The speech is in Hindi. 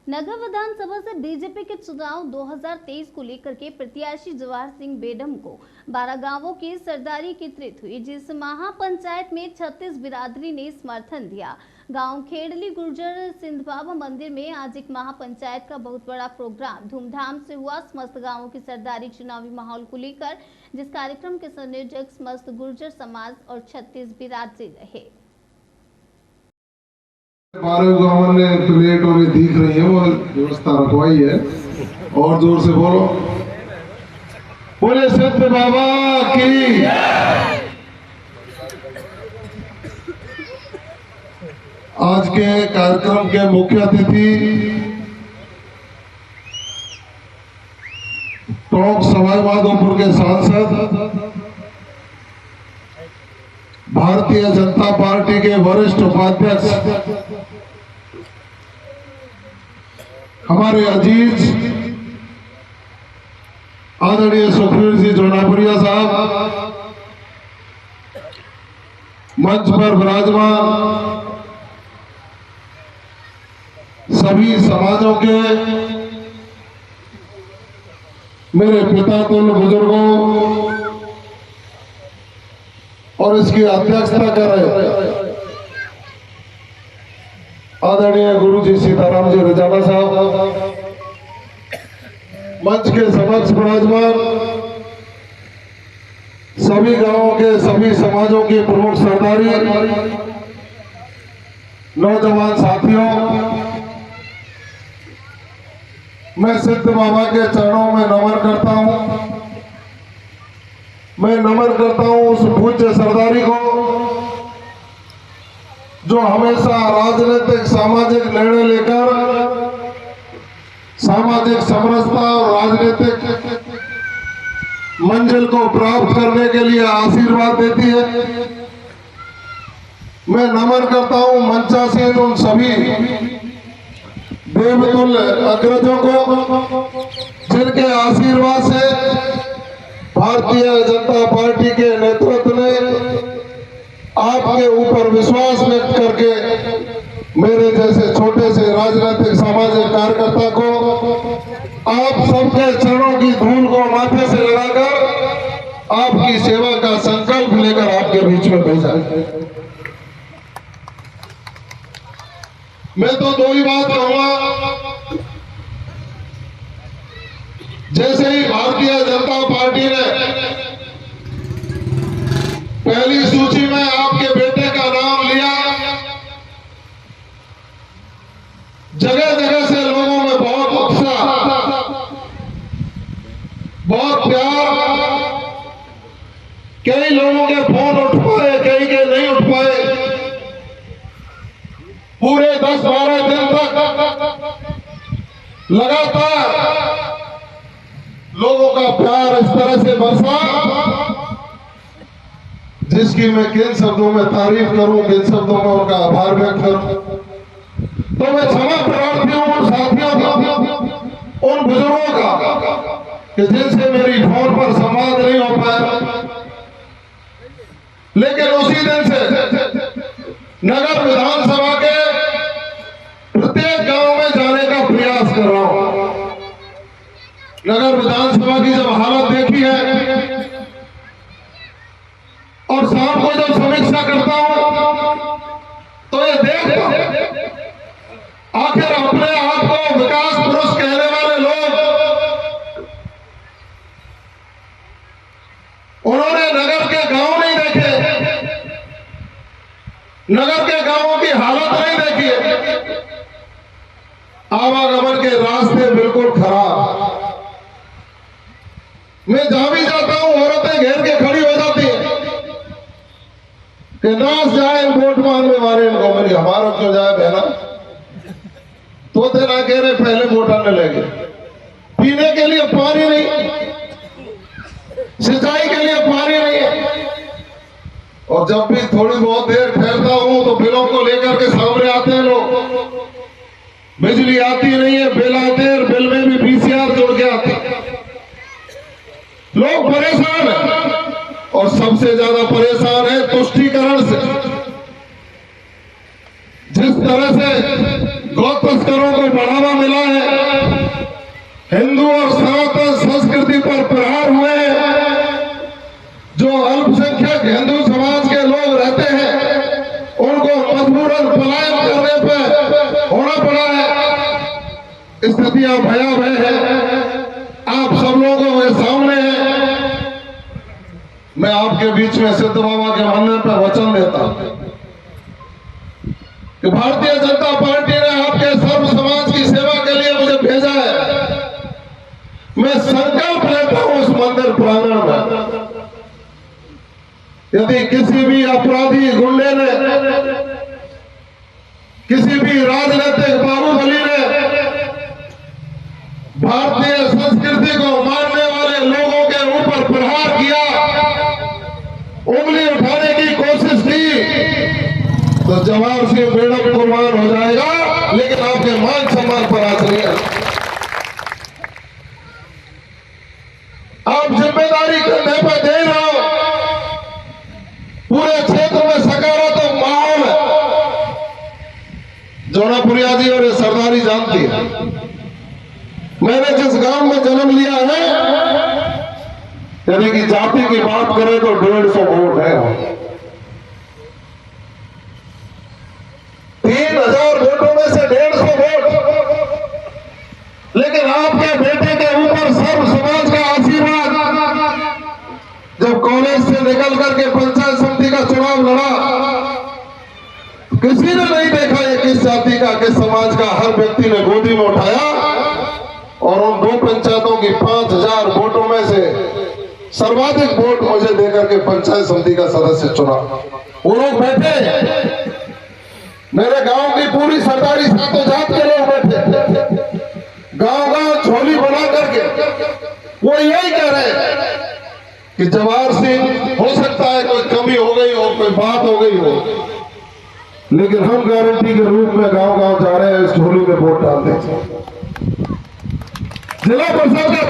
नगर विधानसभा से बीजेपी के चुनाव 2023 को लेकर के प्रत्याशी जवाहर सिंह बेडम को 12 गांवों की सरदारी एकत्रित हुई, जिस महापंचायत में 36 बिरादरी ने समर्थन दिया। गांव खेड़ली गुर्जर सिंध बाबा मंदिर में आज एक महापंचायत का बहुत बड़ा प्रोग्राम धूमधाम से हुआ। समस्त गांवों की सरदारी चुनावी माहौल को लेकर, जिस कार्यक्रम के संयोजक समस्त गुर्जर समाज और 36 बिरादरी रहे। 12 गांवों ने प्लेट और दिख रही है, वो व्यवस्था रखवाई है। और जोर से बोलो, बोले सिद्ध बाबा की। आज के कार्यक्रम के मुख्य अतिथि टोंक सवाई माधोपुर के सांसद, भारतीय जनता पार्टी के वरिष्ठ उपाध्यक्ष, हमारे अजीज आदरणीय सुखवीर जी जोनापुरिया साहब, मंच पर विराजमान सभी समाजों के मेरे पिता तुल्य बुजुर्गों और इसकी अध्यक्षता कर रहे आदरणीय गुरुजी सीताराम जी रजाना साहब, मंच के समक्ष विराजमान सभी गांवों के सभी समाजों की प्रमुख सरदारी, नौजवान साथियों, मैं सिद्ध बाबा के चरणों में नमन करता हूं। मैं नमन करता हूं उस पूज्य सरदारी को जो हमेशा राजनीतिक सामाजिक निर्णय लेकर सामाजिक समरसता और राजनीतिक मंजिल को प्राप्त करने के लिए आशीर्वाद देती है। मैं नमन करता हूं मंचासीन उन सभी देवतुल्य अग्रजों को जिनके आशीर्वाद से भारतीय जनता पार्टी के नेतृत्व ने आपके ऊपर विश्वास व्यक्त करके मेरे जैसे छोटे से राजनीतिक सामाजिक कार्यकर्ता को आप सबके चरणों की धूल को माथे से लगाकर आपकी सेवा का संकल्प लेकर आपके बीच में भेजा। मैं तो दो ही बात कहूंगा, जैसे ही भारतीय जनता पार्टी ने पहली सूची में आपके बेटे का नाम लिया, जगह जगह से लोगों में बहुत उत्साह, बहुत प्यार, कई लोगों के फोन उठ पाए, कई के नहीं उठ पाए। पूरे 10-12 दिन तक लगातार लोगों का प्यार इस तरह से बरसा, जिसकी मैं किन शब्दों में तारीफ करूं, किन शब्दों में उनका आभार व्यक्त करूं। तो मैं क्षमा प्रार्थी हूं उन साथियों का, उन बुजुर्गों का कि जिनसे मेरी फोन पर संवाद नहीं हो पाया, लेकिन उसी दिन से नगर विधानसभा के प्रत्येक गांव में जाने का प्रयास कर रहा हूं। नगर विधानसभा की जब हालत देखी है और शाम को जब समीक्षा करता हूं तो ये देखता हूं आखिर अपने आप को विकास पुरुष कहने वाले लोग, उन्होंने नगर के गांव नहीं देखे, नगर के गांवों की हालत नहीं देखी है। आवागमन के रास्ते बिल्कुल खराब। मैं जहां भी जाता हूं औरतें घेर के खड़ी हो जाती है कि नाच जाए वोट मांगने वाले इनको, मेरी हमारा क्यों जाए बहना, तो तेरा कह रहे पहले वोट आने लगे। पीने के लिए पानी नहीं, सिंचाई के लिए पानी नहीं है, और जब भी थोड़ी बहुत देर ठहरता हूं तो बिलों को लेकर के सामने आते हैं लोग। बिजली आती नहीं है, बिल आते हैं, बिल में भी बीसीआर जुड़ के आते हैं। लोग परेशान हैं और सबसे ज्यादा परेशान है तुष्टीकरण से। जिस तरह से गौ तस्करी कल्चरों को बढ़ावा मिला है, हिंदू और सनातन संस्कृति पर प्रहार हुए हैं। जो अल्पसंख्यक हिंदू समाज के लोग रहते हैं उनको मजबूरन पलायन करने पर होना पड़ा है। स्थितियां भयावह है, आप सब लोगों के सामने है। मैं आपके बीच में सिद्ध बाबा के मंदिर पर वचन देता हूं कि भारतीय जनता पार्टी ने आपके सर्व समाज की सेवा के लिए मुझे भेजा है। मैं संकल्प लेता हूं उस मंदिर प्रांगण में, यदि किसी भी अपराधी गुंडे ने, किसी भी राजनीतिक बाहुबली ने भारतीय संस्कृति को मानने वाले लोगों के ऊपर प्रहार किया, उंगली उठाने की कोशिश की, तो जवाहर सिंह बेडम कुर्बान हो जाएगा, लेकिन आपके मान सम्मान पर आज नहीं है। आप जिम्मेदारी कंधे पर दे रहे हो। पूरे क्षेत्र में सकारात्मक माहौल है। जौनापुरिया जी और ये सरदारी जानती है, मैंने जिस गांव में जन्म लिया है, यानी कि जाति की बात करें तो 150 वोट है। 3000 वोटों में से 150 वोट, लेकिन आपके बेटे के ऊपर सर्व समाज का आशीर्वाद। जब कॉलेज से निकल करके पंचायत समिति का चुनाव लड़ा, किसी ने नहीं देखा ये किस जाति का, किस समाज का, हर व्यक्ति ने गोदी में उठाया और उन 2 पंचायतों की 5000 वोटों में से सर्वाधिक वोट मुझे देकर के पंचायत समिति का सदस्य चुना। वो लोग बैठे, मेरे गांव की पूरी सरदारी सातों जात के लोग बैठे, गांव गांव झोली बना करके वो यही कह रहे हैं कि जवाहर सिंह, हो सकता है कोई कमी हो गई हो, कोई बात हो गई हो, लेकिन हम गारंटी के रूप में गांव गांव जा रहे हैं, इस झोली में वोट डालते हैं। जिला परिषद का